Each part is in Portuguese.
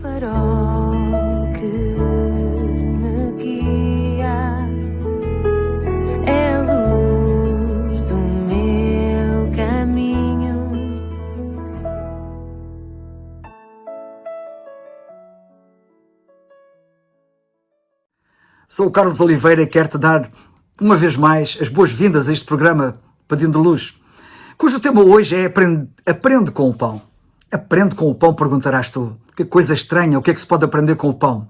farol que me guia, é a luz do meu caminho. Sou o Carlos Oliveira e quero-te dar, uma vez mais, as boas-vindas a este programa Pedindo Luz, cujo tema hoje é Aprende com o Pão. Aprende com o pão, perguntarás tu. Que coisa estranha, o que é que se pode aprender com o pão?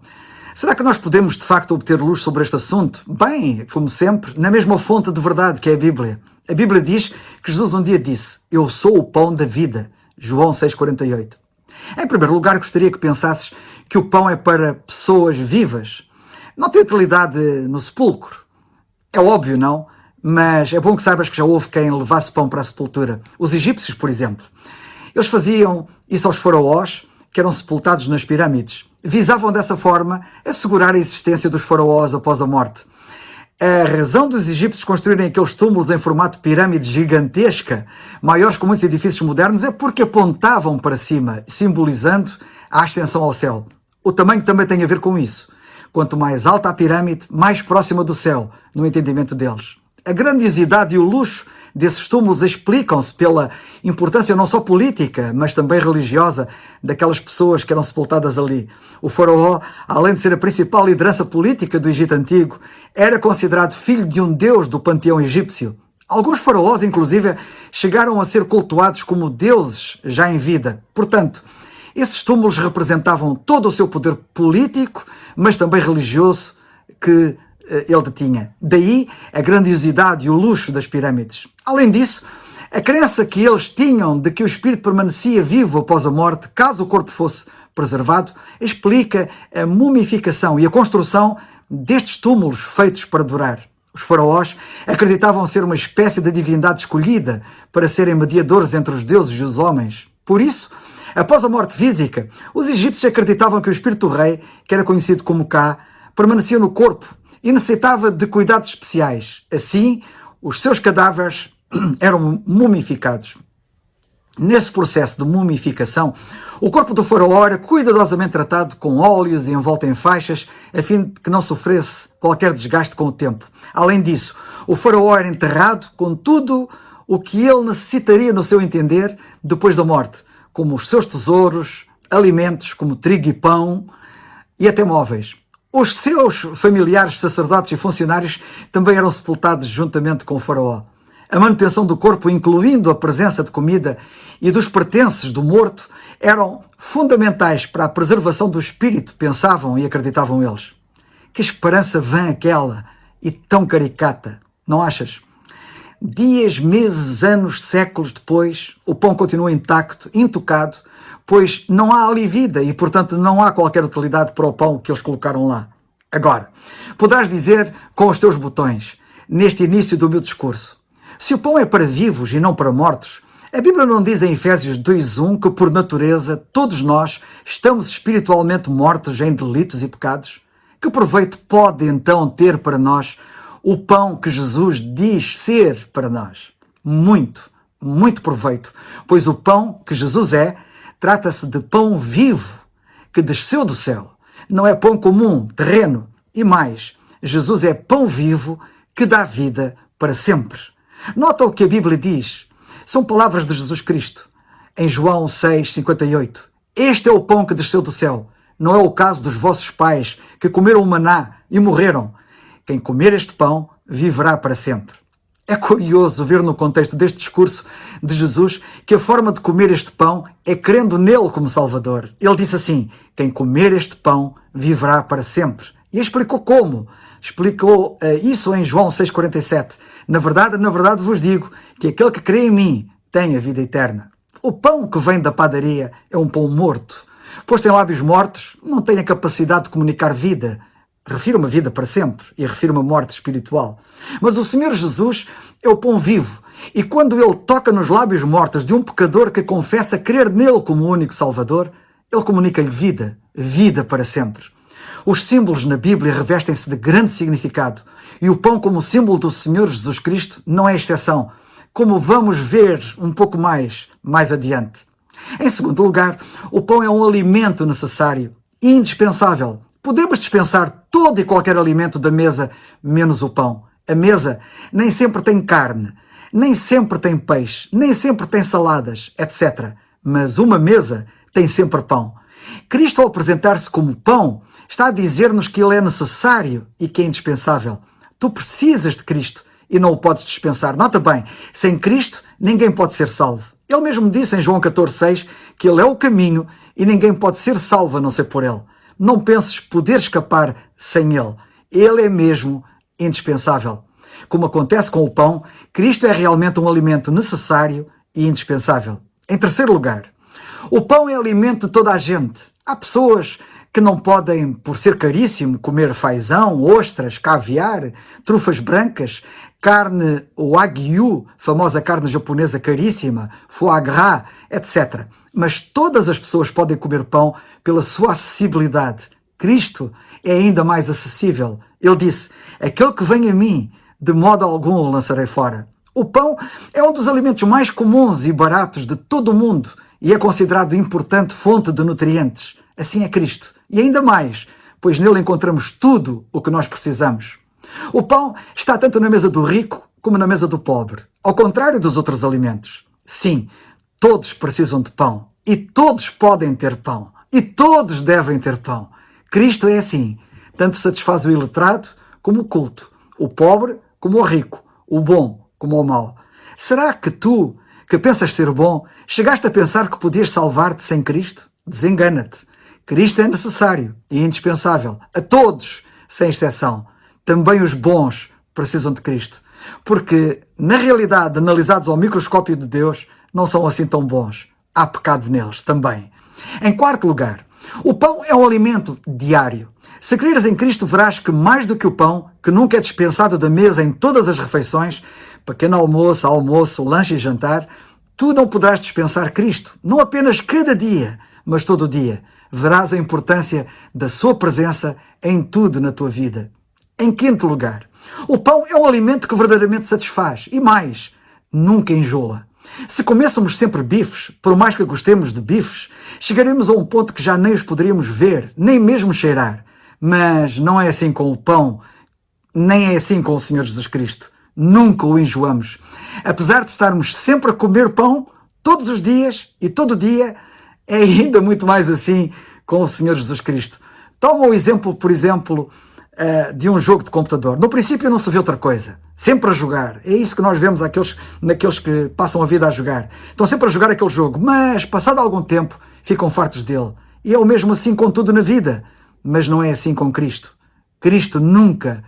Será que nós podemos, de facto, obter luz sobre este assunto? Bem, como sempre, na mesma fonte de verdade que é a Bíblia. A Bíblia diz que Jesus um dia disse: eu sou o pão da vida. João 6,48. Em primeiro lugar, gostaria que pensasses que o pão é para pessoas vivas. Não tem utilidade no sepulcro. É óbvio, não? Mas é bom que saibas que já houve quem levasse pão para a sepultura. Os egípcios, por exemplo. Eles faziam isso aos faraós, que eram sepultados nas pirâmides. Visavam dessa forma assegurar a existência dos faraós após a morte. A razão dos egípcios construírem aqueles túmulos em formato de pirâmide gigantesca, maiores que muitos edifícios modernos, é porque apontavam para cima, simbolizando a ascensão ao céu. O tamanho também tem a ver com isso. Quanto mais alta a pirâmide, mais próxima do céu, no entendimento deles. A grandiosidade e o luxo desses túmulos explicam-se pela importância não só política, mas também religiosa daquelas pessoas que eram sepultadas ali. O faraó, além de ser a principal liderança política do Egito Antigo, era considerado filho de um deus do panteão egípcio. Alguns faraós, inclusive, chegaram a ser cultuados como deuses já em vida. Portanto, esses túmulos representavam todo o seu poder político, mas também religioso que ele detinha. Daí a grandiosidade e o luxo das pirâmides. Além disso, a crença que eles tinham de que o espírito permanecia vivo após a morte, caso o corpo fosse preservado, explica a mumificação e a construção destes túmulos feitos para durar. Os faraós acreditavam ser uma espécie de divindade escolhida para serem mediadores entre os deuses e os homens. Por isso, após a morte física, os egípcios acreditavam que o espírito do rei, que era conhecido como Ka, permanecia no corpo e necessitava de cuidados especiais. Assim, os seus cadáveres eram mumificados. Nesse processo de mumificação, o corpo do faraó era cuidadosamente tratado com óleos e envolto em faixas, a fim de que não sofresse qualquer desgaste com o tempo. Além disso, o faraó era enterrado com tudo o que ele necessitaria, no seu entender, depois da morte, como os seus tesouros, alimentos como trigo e pão e até móveis. Os seus familiares, sacerdotes e funcionários também eram sepultados juntamente com o faraó. A manutenção do corpo, incluindo a presença de comida e dos pertences do morto, eram fundamentais para a preservação do espírito, pensavam e acreditavam eles. Que esperança vã aquela e tão caricata, não achas? Dias, meses, anos, séculos depois, o pão continua intacto, intocado, pois não há ali vida e, portanto, não há qualquer utilidade para o pão que eles colocaram lá. Agora, poderás dizer com os teus botões, neste início do meu discurso, se o pão é para vivos e não para mortos, a Bíblia não diz em Efésios 2:1 que, por natureza, todos nós estamos espiritualmente mortos em delitos e pecados? Que proveito pode, então, ter para nós o pão que Jesus diz ser para nós? Muito, muito proveito, pois o pão que Jesus é, trata-se de pão vivo que desceu do céu. Não é pão comum, terreno. E mais, Jesus é pão vivo que dá vida para sempre. Nota o que a Bíblia diz. São palavras de Jesus Cristo. Em João 6,58. Este é o pão que desceu do céu. Não é o caso dos vossos pais que comeram o maná e morreram. Quem comer este pão viverá para sempre. É curioso ver no contexto deste discurso de Jesus que a forma de comer este pão é crendo nele como Salvador. Ele disse assim: quem comer este pão viverá para sempre. E explicou como. Explicou isso em João 6,47. Na verdade vos digo que aquele que crê em mim tem a vida eterna. O pão que vem da padaria é um pão morto. Pois tem lábios mortos, não tem a capacidade de comunicar vida. Refiro uma vida para sempre e refiro uma morte espiritual. Mas o Senhor Jesus é o pão vivo. E quando Ele toca nos lábios mortos de um pecador que confessa crer nele como único Salvador, Ele comunica-lhe vida, vida para sempre. Os símbolos na Bíblia revestem-se de grande significado. E o pão como símbolo do Senhor Jesus Cristo não é exceção, como vamos ver um pouco mais adiante. Em segundo lugar, o pão é um alimento necessário indispensável. Podemos dispensar todo e qualquer alimento da mesa, menos o pão. A mesa nem sempre tem carne, nem sempre tem peixe, nem sempre tem saladas, etc. Mas uma mesa tem sempre pão. Cristo, ao apresentar-se como pão, está a dizer-nos que Ele é necessário e que é indispensável. Tu precisas de Cristo e não o podes dispensar. Nota bem, sem Cristo ninguém pode ser salvo. Ele mesmo disse em João 14,6 que Ele é o caminho e ninguém pode ser salvo a não ser por Ele. Não penses poder escapar sem Ele. Ele é mesmo indispensável. Como acontece com o pão, Cristo é realmente um alimento necessário e indispensável. Em terceiro lugar, o pão é alimento de toda a gente. Há pessoas que não podem, por ser caríssimo, comer fazão, ostras, caviar, trufas brancas, carne wagyu, famosa carne japonesa caríssima, foie gras, etc. Mas todas as pessoas podem comer pão pela sua acessibilidade. Cristo é ainda mais acessível. Ele disse, aquele que vem a mim, de modo algum o lançarei fora. O pão é um dos alimentos mais comuns e baratos de todo o mundo e é considerado importante fonte de nutrientes. Assim é Cristo. E ainda mais, pois nele encontramos tudo o que nós precisamos. O pão está tanto na mesa do rico como na mesa do pobre, ao contrário dos outros alimentos. Sim, todos precisam de pão e todos podem ter pão e todos devem ter pão. Cristo é assim, tanto satisfaz o iletrado como o culto, o pobre como o rico, o bom como o mau. Será que tu, que pensas ser bom, chegaste a pensar que podias salvar-te sem Cristo? Desengana-te. Cristo é necessário e indispensável a todos, sem exceção. Também os bons precisam de Cristo. Porque, na realidade, analisados ao microscópio de Deus, não são assim tão bons. Há pecado neles também. Em quarto lugar, o pão é um alimento diário. Se creres em Cristo, verás que mais do que o pão, que nunca é dispensado da mesa em todas as refeições, pequeno almoço, lanche e jantar, tu não poderás dispensar Cristo, não apenas cada dia, mas todo o dia. Verás a importância da sua presença em tudo na tua vida. Em quinto lugar, o pão é um alimento que verdadeiramente satisfaz e mais, nunca enjoa. Se comêssemos sempre bifes, por mais que gostemos de bifes, chegaremos a um ponto que já nem os poderíamos ver, nem mesmo cheirar. Mas não é assim com o pão, nem é assim com o Senhor Jesus Cristo. Nunca o enjoamos. Apesar de estarmos sempre a comer pão, todos os dias e todo dia, é ainda muito mais assim com o Senhor Jesus Cristo. Toma o exemplo, por exemplo, de um jogo de computador. No princípio não se vê outra coisa. Sempre a jogar. É isso que nós vemos naqueles que passam a vida a jogar. Estão sempre a jogar aquele jogo. Mas, passado algum tempo, ficam fartos dele. E é o mesmo assim com tudo na vida. Mas não é assim com Cristo. Cristo nunca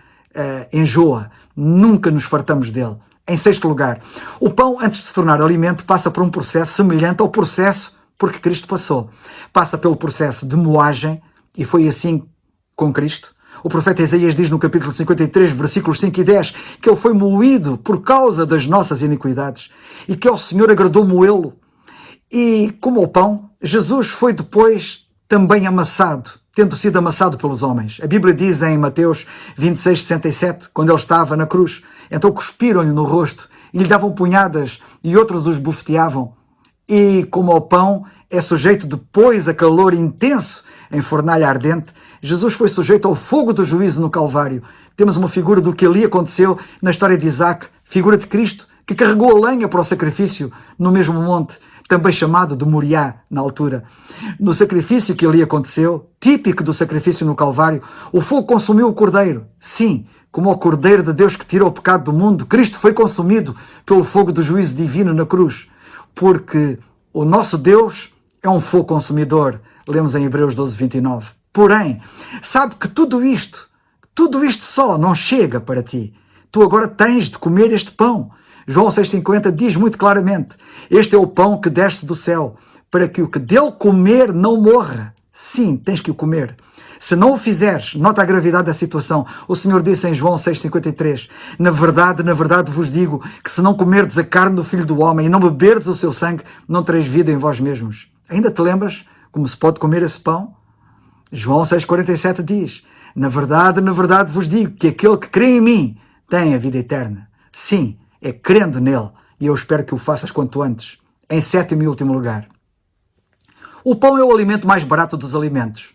enjoa. Nunca nos fartamos dele. Em sexto lugar, o pão, antes de se tornar alimento, passa por um processo semelhante ao processo porque Cristo passou. Passa pelo processo de moagem, e foi assim com Cristo. O profeta Isaías diz no capítulo 53, versículos 5 e 10, que ele foi moído por causa das nossas iniquidades e que ao Senhor agradou moê-lo. E como o pão, Jesus foi depois também amassado, tendo sido amassado pelos homens. A Bíblia diz em Mateus 26, 67, quando ele estava na cruz, então cuspiram-lhe no rosto e lhe davam punhadas e outros os bofeteavam. E como o pão é sujeito depois a calor intenso em fornalha ardente, Jesus foi sujeito ao fogo do juízo no Calvário. Temos uma figura do que ali aconteceu na história de Isaac, figura de Cristo, que carregou a lenha para o sacrifício no mesmo monte, também chamado de Moriá, na altura. No sacrifício que ali aconteceu, típico do sacrifício no Calvário, o fogo consumiu o cordeiro. Sim, como o cordeiro de Deus que tira o pecado do mundo, Cristo foi consumido pelo fogo do juízo divino na cruz. Porque o nosso Deus é um fogo consumidor, lemos em Hebreus 12, 29. Porém, sabe que tudo isto só não chega para ti. Tu agora tens de comer este pão. João 6,50 diz muito claramente, este é o pão que desce do céu, para que o que dele comer não morra. Sim, tens que o comer. Se não o fizeres, nota a gravidade da situação. O Senhor disse em João 6,53, na verdade vos digo que se não comerdes a carne do Filho do Homem e não beberdes o seu sangue, não tereis vida em vós mesmos. Ainda te lembras como se pode comer esse pão? João 6,47 diz, na verdade vos digo que aquele que crê em mim tem a vida eterna. Sim, é crendo nele, e eu espero que o faças quanto antes. Em sétimo e último lugar, o pão é o alimento mais barato dos alimentos.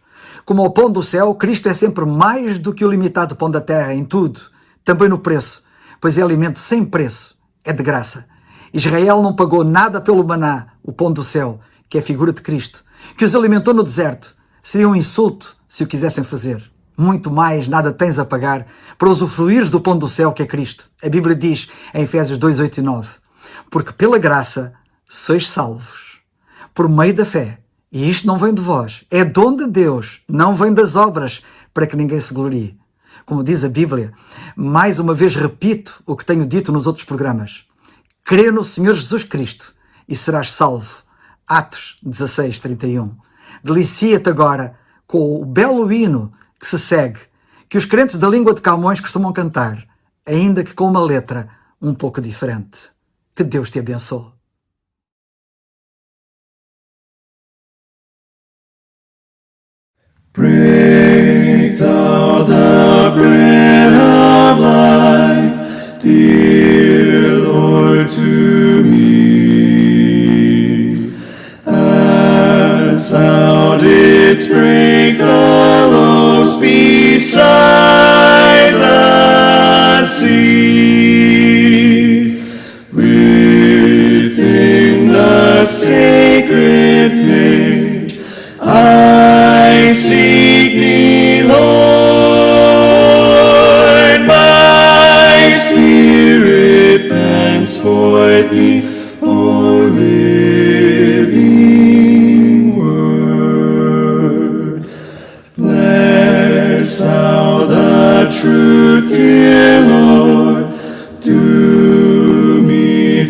Como ao pão do céu, Cristo é sempre mais do que o limitado pão da terra em tudo, também no preço, pois é alimento sem preço, é de graça. Israel não pagou nada pelo maná, o pão do céu, que é a figura de Cristo, que os alimentou no deserto. Seria um insulto se o quisessem fazer. Muito mais nada tens a pagar para usufruires do pão do céu que é Cristo. A Bíblia diz em Efésios 2, 8 e 9, porque pela graça sois salvos, por meio da fé. E isto não vem de vós, é dom de Deus, não vem das obras, para que ninguém se glorie. Como diz a Bíblia, mais uma vez repito o que tenho dito nos outros programas. Crê no Senhor Jesus Cristo e serás salvo. Atos 16, 31. Delicia-te agora com o belo hino que se segue, que os crentes da língua de Camões costumam cantar, ainda que com uma letra um pouco diferente. Que Deus te abençoe. Break thou the bread of life, dear Lord, to me. As thou didst break the loaves beside the sea, within the sacred page, I seek thee, Lord, my spirit pants for thee, O living word. Bless thou the truth, dear Lord, to me,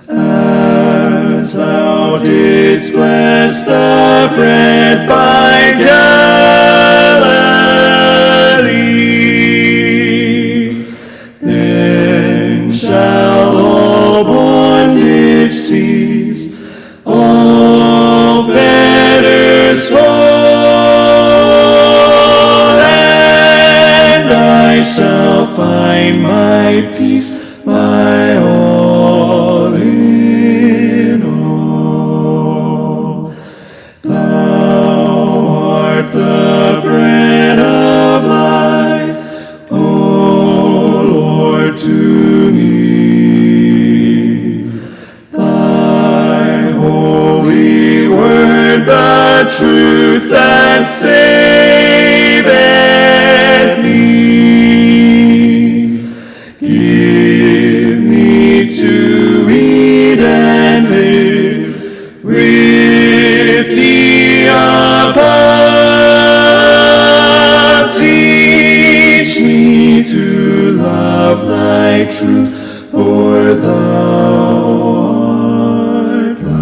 as thou didst bless the bread by Galilee. Then shall all bondage cease, all fetters fall, and I shall find my peace, my all in all. Thou art the bread of life, O Lord, to me. Thy holy word, the truth that saveth me. Give me to read and live with thee above. Teach me to love thy truth, for thou art love.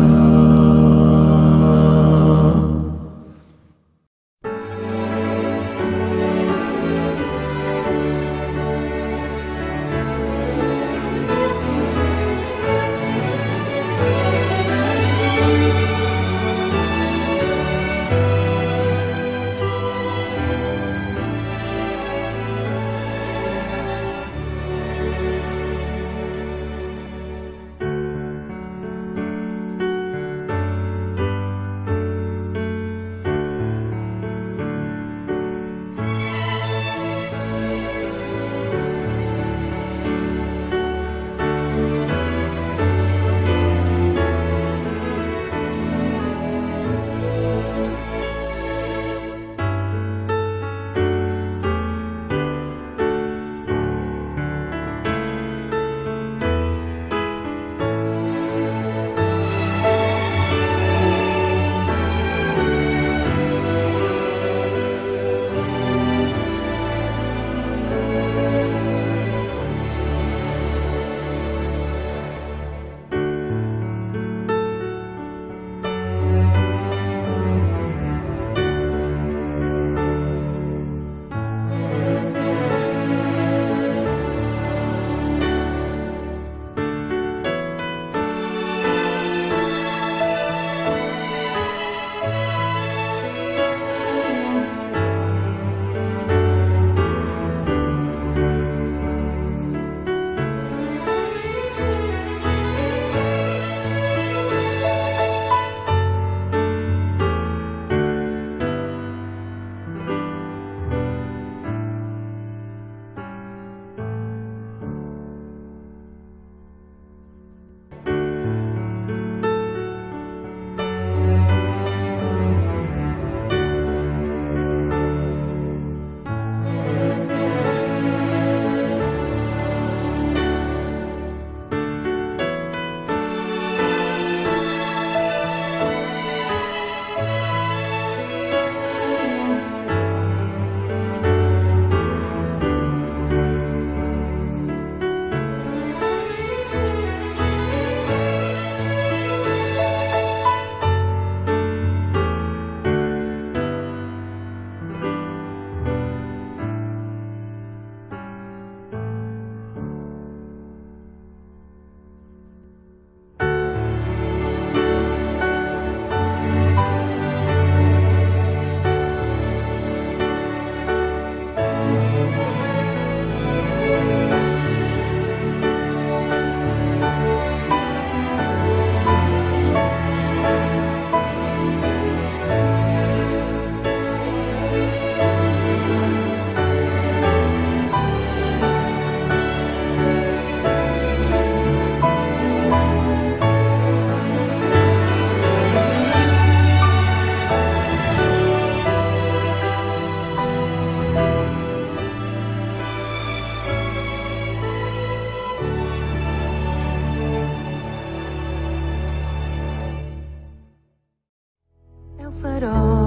farol.